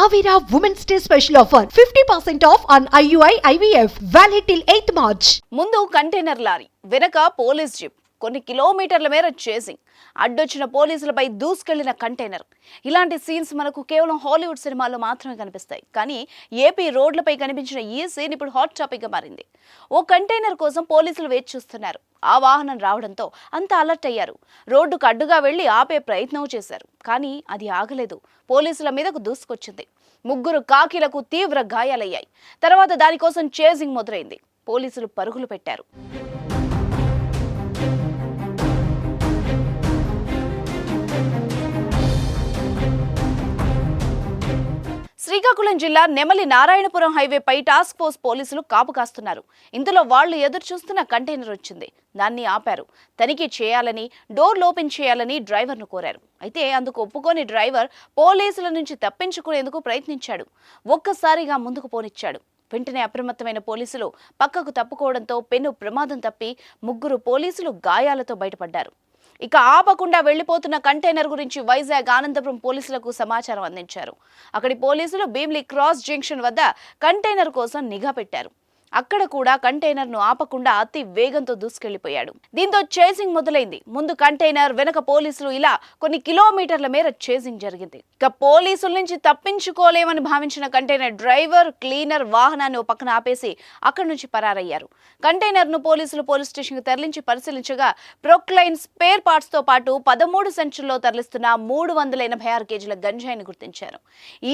Avira Women's Day special offer 50% off on IUI IVF valid till 8th March. ముందు container lorry, వెనక police jeep, కొన్ని కిలోమీటర్ల మేర chasing, అడ్డొచ్చిన పోలీసులపై దూసుకెళ్లిన కంటైనర్. ఇలాంటి సీన్స్ మనకు కేవలం హాలీవుడ్ సినిమాల్లో మాత్రమే కనిపిస్తాయి. కానీ ఏపీ రోడ్లపై కనిపించిన ఈ సీన్ ఇప్పుడు హాట్ టాపిక్ గా మారింది. ఓ కంటైనర్ కోసం పోలీసులు వేచి చూస్తున్నారు. ఆ వాహనం రావడంతో అంతా అలర్ట్ అయ్యారు. రోడ్డుకు అడ్డుగా వెళ్లి ఆపే ప్రయత్నం చేశారు. కానీ అది ఆగలేదు. పోలీసుల మీదకు దూసుకొచ్చింది. ముగ్గురు కాకీలకు తీవ్ర గాయాలయ్యాయి. తర్వాత దానికోసం చేజింగ్ మొదలైంది. పోలీసులు పరుగులు పెట్టారు. శ్రీకాకుళం జిల్లా నెమలి నారాయణపురం హైవేపై టాస్క్ ఫోర్స్ పోలీసులు కాపు కాస్తున్నారు. ఇందులో వాళ్లు ఎదురు చూస్తున్న కంటైనర్ వచ్చింది. దాన్ని ఆపారు. తనిఖీ చేయాలని, డోర్లు ఓపెన్ చేయాలని డ్రైవర్ను కోరారు. అయితే అందుకు ఒప్పుకోని డ్రైవర్ పోలీసుల నుంచి తప్పించుకునేందుకు ప్రయత్నించాడు. ఒక్కసారిగా ముందుకు పోనిచ్చాడు. వెంటనే అప్రమత్తమైన పోలీసులు పక్కకు తప్పుకోవడంతో పెను ప్రమాదం తప్పి ముగ్గురు పోలీసులు గాయాలతో బయటపడ్డారు. ఇక ఆపకుండా వెళ్లిపోతున్న కంటైనర్ గురించి వైజాగ్ ఆనందపురం పోలీసులకు సమాచారం అందించారు. అక్కడి పోలీసులు భీమ్లీ క్రాస్ జంక్షన్ వద్ద కంటైనర్ కోసం నిఘా పెట్టారు. అక్కడ కూడా కంటైనర్ ను ఆపకుండా అతి వేగంతో దూసుకెళ్లిపోయాడు. దీంతో చేసింగ్ మొదలైంది. ముందు కంటైనర్, వెనక పోలీసులు, ఇలా కొన్ని కిలోమీటర్ల మేర చేసింగ్ జరిగింది. ఇక పోలీసుల నుంచి తప్పించుకోలేమని భావించిన కంటైనర్ డ్రైవర్, క్లీనర్ వాహనాన్ని ఓ పక్కన ఆపేసి అక్కడి నుంచి పరారయ్యారు. కంటైనర్ ను పోలీసులు పోలీస్ స్టేషన్ కు తరలించి పరిశీలించగా ప్రొక్లైన్ స్పేర్ పార్ట్స్ తో పాటు 13 సంచుల్లో తరలిస్తున్న 386 కేజీల గంజాయిని గుర్తించారు.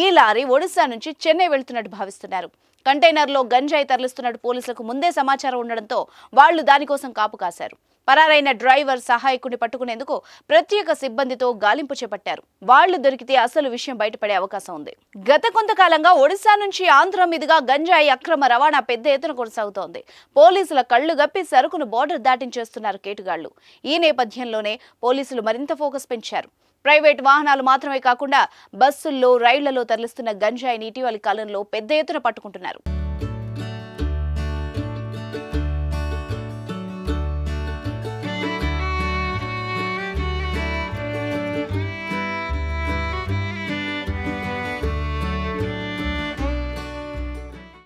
ఈ లారీ ఒడిశా నుంచి చెన్నై వెళ్తున్నట్టు భావిస్తున్నారు. కంటైనర్ లో గంజాయి తరలిస్తున్నట్టు పోలీసులకు ముందే సమాచారం ఉండడంతో వాళ్లు దానికోసం కాపు కాశారు. పరారైన డ్రైవర్, సహాయకుడిని పట్టుకునేందుకు ప్రత్యేక సిబ్బందితో గాలింపు చేపట్టారు. వాళ్లు దొరికితే అసలు విషయం బయటపడే అవకాశం ఉంది. గత కొంతకాలంగా ఒడిశా నుంచి ఆంధ్ర మీదుగా గంజాయి అక్రమ రవాణా పెద్ద ఎత్తున కొనసాగుతోంది. పోలీసుల కళ్లు గప్పి సరుకును బోర్డర్ దాటించేస్తున్నారు కేటుగాళ్లు. ఈ నేపథ్యంలోనే పోలీసులు మరింత ఫోకస్ పెంచారు. ప్రైవేట్ వాహనాలు మాత్రమే కాకుండా బస్సుల్లో, రైళ్లలో తరలిస్తున్న గంజాయిని ఇటీవలి కాలంలో పెద్ద ఎత్తున పట్టుకుంటున్నారు.